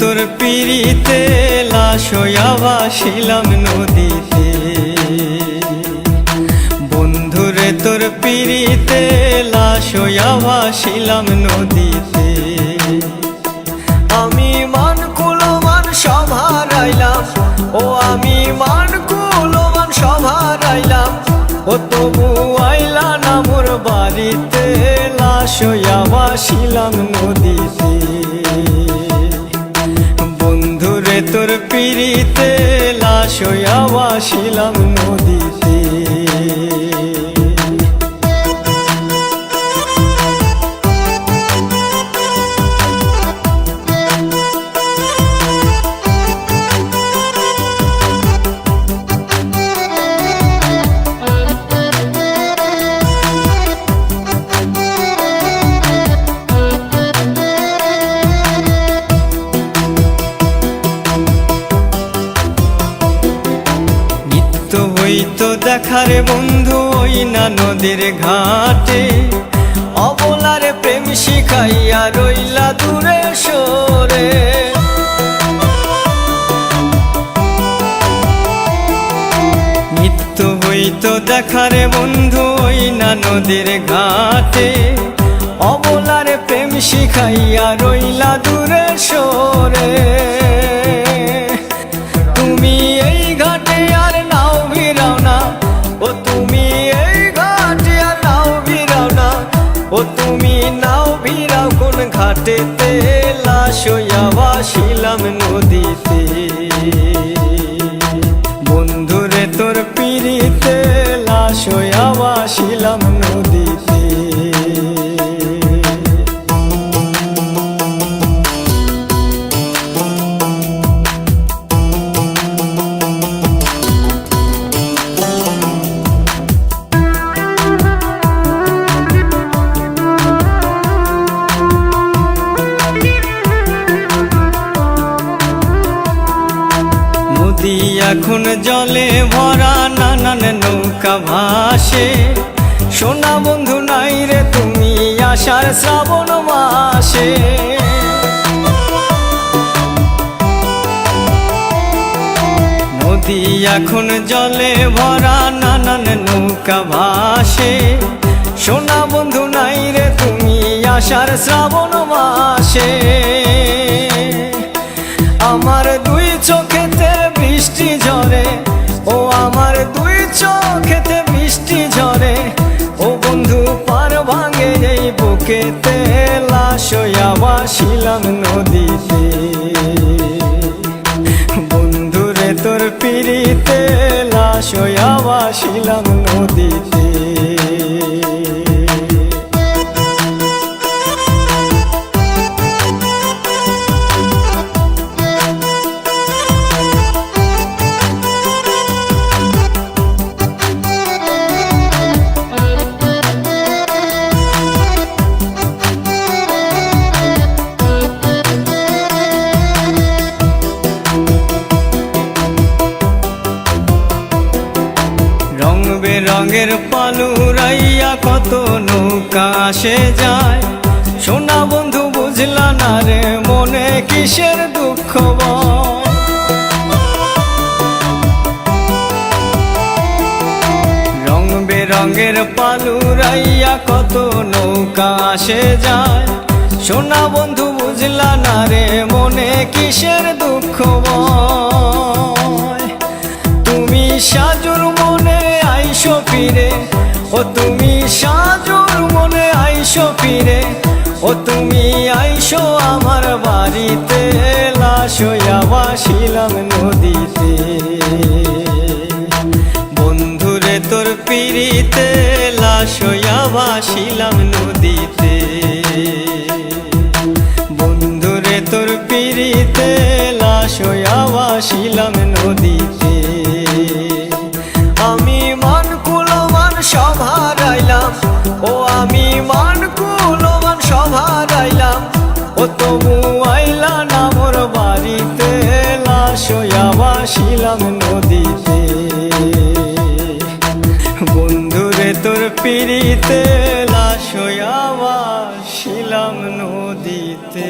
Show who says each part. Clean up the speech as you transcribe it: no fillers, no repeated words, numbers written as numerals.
Speaker 1: তোর পিড়িতে লাশ হইয়া ভাসিলাম নদীতে। বন্ধুরে তোর পিড়িতে লাশ হইয়া ভাসিলাম নদীতে। আমি মান কুলমান সব হারাইলাম, ও আমি মান কুলমান সব হারাইলাম, ও তবু আইলা না মোর বাড়িতে, লাশ হইয়া ভাসিলাম নদীতে। বন্ধুরে তোর পিড়িতে লাশ হইয়া ভাসিলাম নদীতে। হইতো দেখারে বন্ধু ওই না নদীর ঘাটে, অবলারে প্রেম শিখাইয়া রইলা দূরে সরে। নিত্য হইতো দেখারে বন্ধু ওই না নদীর ঘাটে, অবলারে প্রেম শিখাইয়া রইলা দূরে সরে। তুমি এই ঘাটে আর নাও ভিড়াও না, ও তুমি এই ঘাটে আর নাও ভিড়াও না, ও তুমি নাও ভিড়াও কোন ঘাটেতে, লাশ হইয়া ভাসিলাম নদীতে। বন্ধুরে তোর পিড়িতে লাশ হইয়া ভাসিলাম নদীতে। নদী এখন জলে ভরা, নানান নৌকা ভাসে, সোনা বন্ধু নাই রে তুমি আষাঢ় শ্রাবণ মাসে। নদী এখন জলে ভরা, নানান নৌকা ভাসে, সোনা বন্ধু নাই রে তুমি আষাঢ় শ্রাবণ মাসে। আমার দুই চোখেতে বৃষ্টি ঝরে, ও আমার দুই চোখেতে বৃষ্টি ঝরে, ও বন্ধু পার ভাঙে এই বুকেতে, লাশ হইয়া ভাসিলাম নদীতে। বন্ধুরে তোর পিড়িতে লাশ হইয়া ভাসিলাম নদীতে। রঙের পালুরাইয়া কত নৌকা আসে যায়, সোনা বন্ধু বুঝলা না রে মনে কিসের দুঃখ বল। রং বেরঙের পালুরাইয়া কত নৌকা আসে যায়, সোনা বন্ধু বুঝলা না রে মনে কিসের দুঃখ বল। তুমি সাজুর মনে আইসো ফিরে, ও তুমি সাজুর মনে আইসো ফিরে, ও তুমি আইসো আমার বাড়িতে, লাশ হইয়া ভাসিলাম নদীতে। বন্ধুরে তোর পিড়িতে লাশ হইয়া ভাসিলাম নদীতে। বন্ধুরে তোর পিড়িতে লাশ হইয়া ভাসিলাম নদীতে। আমি মান কুলমান সব হারাইলাম, ও আমি মান কুলমান সব হারাইলাম, ও তবু আইলা না মোর বাড়িতে, লাশ হইয়া ভাসিলাম নদীতে। বন্ধুরে তোর পিড়িতে লাশ হইয়া ভাসিলাম নদীতে।